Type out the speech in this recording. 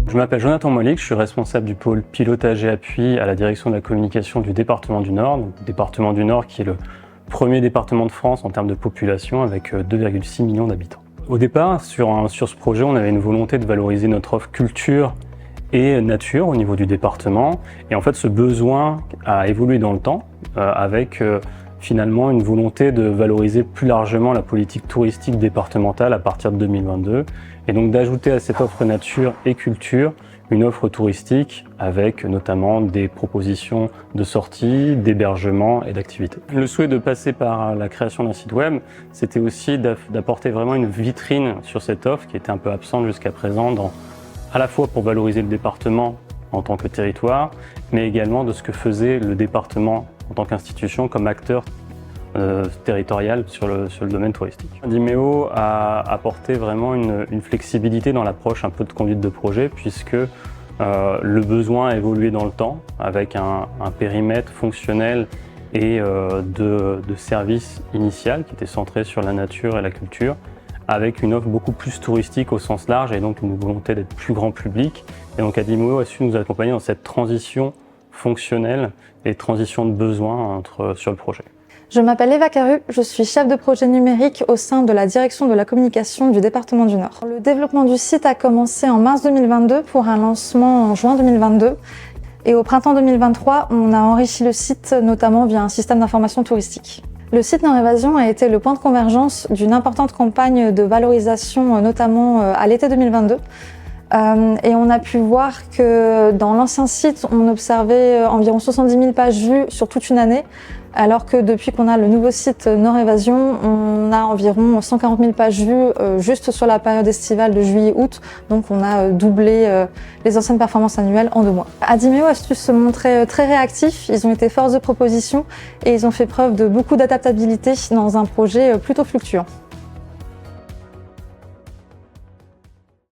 Je m'appelle Jonathan Molik, je suis responsable du pôle pilotage et appui à la direction de la communication du département du Nord. Donc, département du Nord qui est le premier département de France en termes de population avec 2,6 millions d'habitants. Au départ, sur ce projet, on avait une volonté de valoriser notre offre culture et nature au niveau du département. Et en fait, ce besoin a évolué dans le temps avec finalement une volonté de valoriser plus largement la politique touristique départementale à partir de 2022 et donc d'ajouter à cette offre nature et culture une offre touristique avec notamment des propositions de sorties, d'hébergement et d'activités. Le souhait de passer par la création d'un site web, c'était aussi d'apporter vraiment une vitrine sur cette offre qui était un peu absente jusqu'à présent, à la fois pour valoriser le département en tant que territoire, mais également de ce que faisait le département en tant qu'institution comme acteur territorial sur le domaine touristique. Dimeo a apporté vraiment une flexibilité dans l'approche un peu de conduite de projet puisque le besoin a évolué dans le temps avec un périmètre fonctionnel et de service initial qui était centré sur la nature et la culture avec une offre beaucoup plus touristique au sens large et donc une volonté d'être plus grand public. Et donc Dimeo a su nous accompagner dans cette transition fonctionnelle et transition de besoin sur le projet. Je m'appelle Eva Caru, je suis chef de projet numérique au sein de la direction de la communication du département du Nord. Le développement du site a commencé en mars 2022 pour un lancement en juin 2022. Et au printemps 2023, on a enrichi le site notamment via un système d'information touristique. Le site Nord-Évasion a été le point de convergence d'une importante campagne de valorisation, notamment à l'été 2022. Et on a pu voir que dans l'ancien site, on observait environ 70 000 pages vues sur toute une année, alors que depuis qu'on a le nouveau site Nord-Évasion, on a environ 140 000 pages vues juste sur la période estivale de juillet-août. Donc on a doublé les anciennes performances annuelles en 2 mois. Dimeo a su se montrer très réactif, ils ont été force de proposition et ils ont fait preuve de beaucoup d'adaptabilité dans un projet plutôt fluctuant.